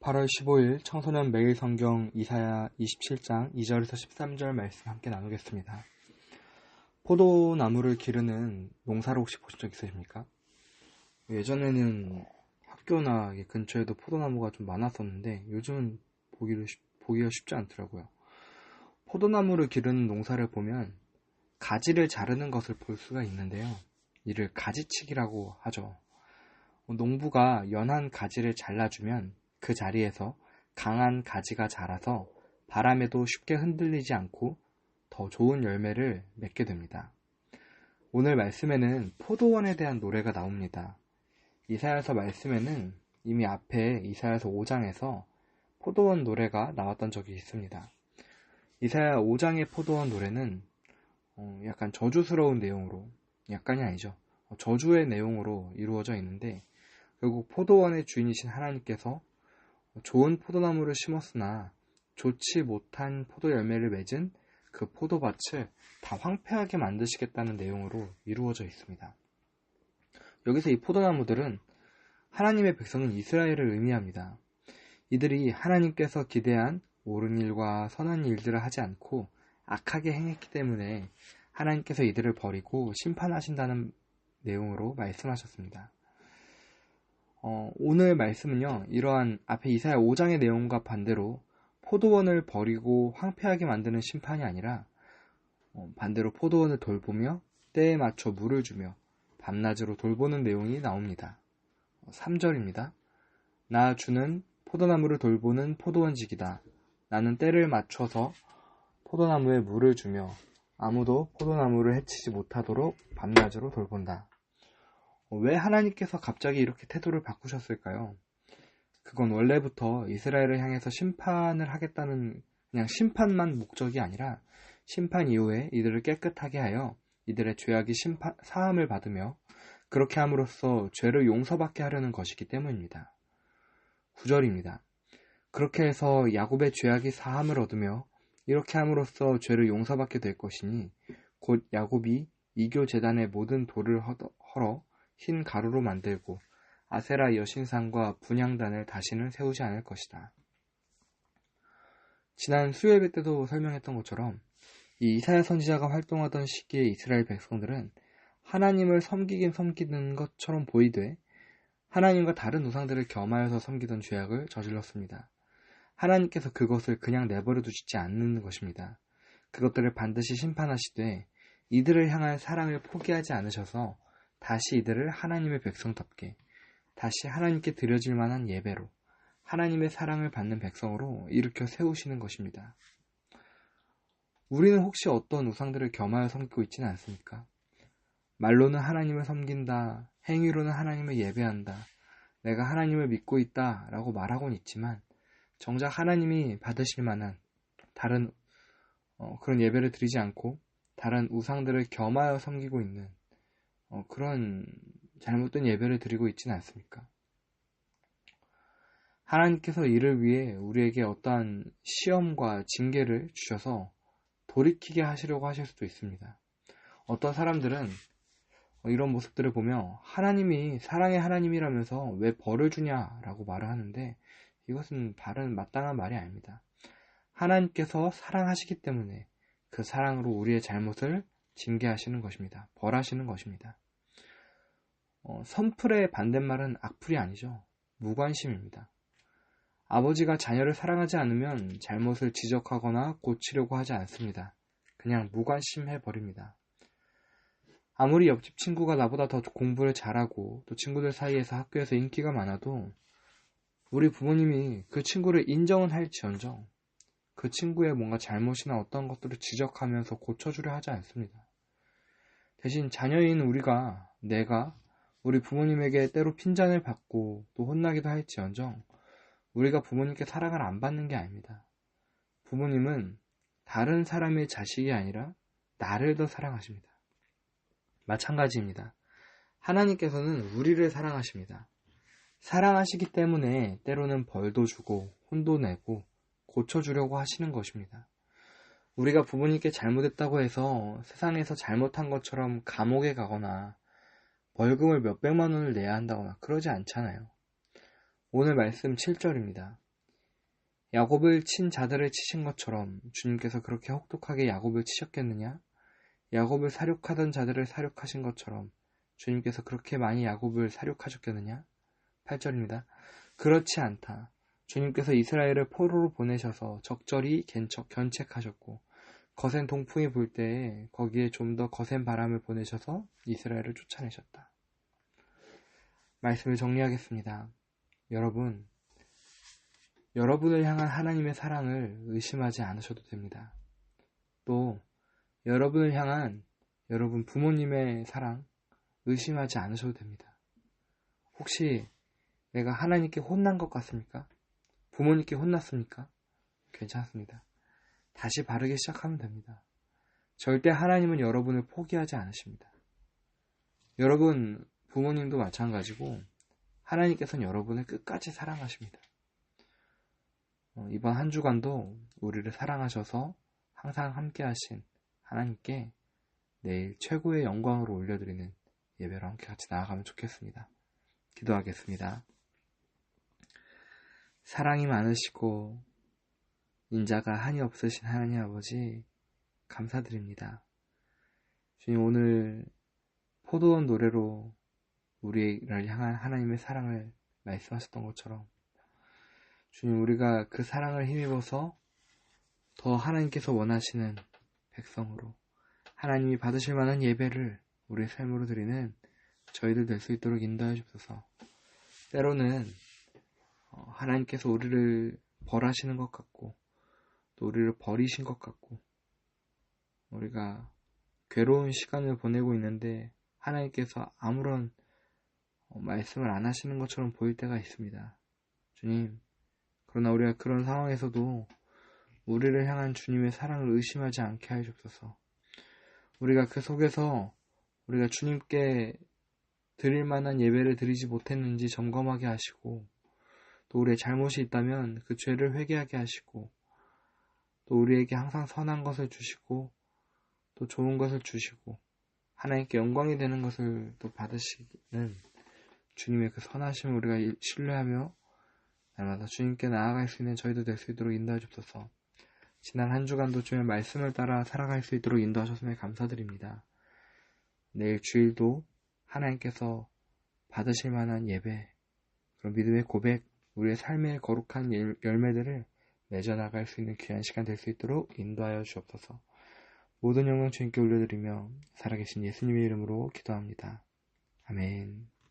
8월 15일 청소년 매일 성경 이사야 27장 2절에서 13절 말씀 함께 나누겠습니다. 포도나무를 기르는 농사를 혹시 보신 적 있으십니까? 예전에는 학교나 근처에도 포도나무가 좀 많았었는데 요즘은 보기가 쉽지 않더라고요. 포도나무를 기르는 농사를 보면 가지를 자르는 것을 볼 수가 있는데요. 이를 가지치기라고 하죠. 농부가 연한 가지를 잘라주면 그 자리에서 강한 가지가 자라서 바람에도 쉽게 흔들리지 않고 더 좋은 열매를 맺게 됩니다. 오늘 말씀에는 포도원에 대한 노래가 나옵니다. 이사야서 말씀에는 이미 앞에 이사야서 5장에서 포도원 노래가 나왔던 적이 있습니다. 이사야 5장의 포도원 노래는 약간 저주스러운 내용으로, 약간이 아니죠. 저주의 내용으로 이루어져 있는데 결국 포도원의 주인이신 하나님께서 좋은 포도나무를 심었으나 좋지 못한 포도 열매를 맺은 그 포도밭을 다 황폐하게 만드시겠다는 내용으로 이루어져 있습니다. 여기서 이 포도나무들은 하나님의 백성인 이스라엘을 의미합니다. 이들이 하나님께서 기대한 옳은 일과 선한 일들을 하지 않고 악하게 행했기 때문에 하나님께서 이들을 버리고 심판하신다는 내용으로 말씀하셨습니다. 오늘 말씀은요, 이러한 앞에 이사야 5장의 내용과 반대로 포도원을 버리고 황폐하게 만드는 심판이 아니라 반대로 포도원을 돌보며 때에 맞춰 물을 주며 밤낮으로 돌보는 내용이 나옵니다. 3절입니다. 나 주는 포도나무를 돌보는 포도원직이다. 나는 때를 맞춰서 포도나무에 물을 주며 아무도 포도나무를 해치지 못하도록 밤낮으로 돌본다. 왜 하나님께서 갑자기 이렇게 태도를 바꾸셨을까요? 그건 원래부터 이스라엘을 향해서 심판을 하겠다는 그냥 심판만 목적이 아니라 심판 이후에 이들을 깨끗하게 하여 이들의 죄악이 사함을 받으며 그렇게 함으로써 죄를 용서받게 하려는 것이기 때문입니다. 9절입니다. 그렇게 해서 야곱의 죄악이 사함을 얻으며 이렇게 함으로써 죄를 용서받게 될 것이니 곧 야곱이 이교 제단의 모든 돌을 헐어 흰 가루로 만들고 아세라 여신상과 분향단을 다시는 세우지 않을 것이다. 지난 수요예배 때도 설명했던 것처럼 이 이사야 선지자가 활동하던 시기에 이스라엘 백성들은 하나님을 섬기긴 섬기는 것처럼 보이되 하나님과 다른 우상들을 겸하여서 섬기던 죄악을 저질렀습니다. 하나님께서 그것을 그냥 내버려 두시지 않는 것입니다. 그것들을 반드시 심판하시되 이들을 향한 사랑을 포기하지 않으셔서 다시 이들을 하나님의 백성답게 다시 하나님께 드려질 만한 예배로 하나님의 사랑을 받는 백성으로 일으켜 세우시는 것입니다. 우리는 혹시 어떤 우상들을 겸하여 섬기고 있지는 않습니까? 말로는 하나님을 섬긴다, 행위로는 하나님을 예배한다, 내가 하나님을 믿고 있다 라고 말하고는 있지만 정작 하나님이 받으실 만한 다른 그런 예배를 드리지 않고 다른 우상들을 겸하여 섬기고 있는 그런 잘못된 예배를 드리고 있지는 않습니까? 하나님께서 이를 위해 우리에게 어떠한 시험과 징계를 주셔서 돌이키게 하시려고 하실 수도 있습니다. 어떤 사람들은 이런 모습들을 보며 하나님이 사랑의 하나님이라면서 왜 벌을 주냐라고 말을 하는데 이것은 바른 마땅한 말이 아닙니다. 하나님께서 사랑하시기 때문에 그 사랑으로 우리의 잘못을 징계하시는 것입니다. 벌하시는 것입니다. 선풀의 반대말은 악풀이 아니죠. 무관심입니다. 아버지가 자녀를 사랑하지 않으면 잘못을 지적하거나 고치려고 하지 않습니다. 그냥 무관심해버립니다. 아무리 옆집 친구가 나보다 더 공부를 잘하고 또 친구들 사이에서 학교에서 인기가 많아도 우리 부모님이 그 친구를 인정은 할지언정 그 친구의 뭔가 잘못이나 어떤 것들을 지적하면서 고쳐주려 하지 않습니다. 대신 자녀인 내가 우리 부모님에게 때로 핀잔을 받고 또 혼나기도 할지언정 우리가 부모님께 사랑을 안 받는 게 아닙니다. 부모님은 다른 사람의 자식이 아니라 나를 더 사랑하십니다. 마찬가지입니다. 하나님께서는 우리를 사랑하십니다. 사랑하시기 때문에 때로는 벌도 주고 혼도 내고 고쳐주려고 하시는 것입니다. 우리가 부모님께 잘못했다고 해서 세상에서 잘못한 것처럼 감옥에 가거나 벌금을 몇백만 원을 내야 한다거나 그러지 않잖아요. 오늘 말씀 7절입니다. 야곱을 친 자들을 치신 것처럼 주님께서 그렇게 혹독하게 야곱을 치셨겠느냐? 야곱을 사륙하던 자들을 사륙하신 것처럼 주님께서 그렇게 많이 야곱을 사륙하셨겠느냐? 8절입니다. 그렇지 않다. 주님께서 이스라엘을 포로로 보내셔서 적절히 견책하셨고 거센 동풍이 불 때에 거기에 좀 더 거센 바람을 보내셔서 이스라엘을 쫓아내셨다. 말씀을 정리하겠습니다. 여러분을 향한 하나님의 사랑을 의심하지 않으셔도 됩니다. 또 여러분을 향한 여러분 부모님의 사랑 의심하지 않으셔도 됩니다. 혹시 내가 하나님께 혼난 것 같습니까? 부모님께 혼났습니까? 괜찮습니다. 다시 바르게 시작하면 됩니다. 절대 하나님은 여러분을 포기하지 않으십니다. 여러분 부모님도 마찬가지고 하나님께서는 여러분을 끝까지 사랑하십니다. 이번 한 주간도 우리를 사랑하셔서 항상 함께 하신 하나님께 내일 최고의 영광으로 올려드리는 예배로 함께 같이 나아가면 좋겠습니다. 기도하겠습니다. 사랑이 많으시고 인자가 한이 없으신 하나님 아버지 감사드립니다. 주님, 오늘 포도원 노래로 우리를 향한 하나님의 사랑을 말씀하셨던 것처럼 주님, 우리가 그 사랑을 힘입어서 더 하나님께서 원하시는 백성으로 하나님이 받으실 만한 예배를 우리의 삶으로 드리는 저희들 될 수 있도록 인도해 주옵소서. 때로는 하나님께서 우리를 벌하시는 것 같고 또 우리를 버리신 것 같고 우리가 괴로운 시간을 보내고 있는데 하나님께서 아무런 말씀을 안 하시는 것처럼 보일 때가 있습니다. 주님, 그러나 우리가 그런 상황에서도 우리를 향한 주님의 사랑을 의심하지 않게 하여 주옵소서. 우리가 그 속에서 우리가 주님께 드릴 만한 예배를 드리지 못했는지 점검하게 하시고 또 우리의 잘못이 있다면 그 죄를 회개하게 하시고 또 우리에게 항상 선한 것을 주시고 또 좋은 것을 주시고 하나님께 영광이 되는 것을 또 받으시는 주님의 그 선하심을 우리가 신뢰하며 날마다 주님께 나아갈 수 있는 저희도 될 수 있도록 인도해 주옵소서. 지난 한 주간도 주님의 말씀을 따라 살아갈 수 있도록 인도하셨음에 감사드립니다. 내일 주일도 하나님께서 받으실 만한 예배, 그런 믿음의 고백, 우리의 삶의 거룩한 열매들을 맺어나갈 수 있는 귀한 시간 될 수 있도록 인도하여 주옵소서. 모든 영광 주님께 올려드리며 살아계신 예수님의 이름으로 기도합니다. 아멘.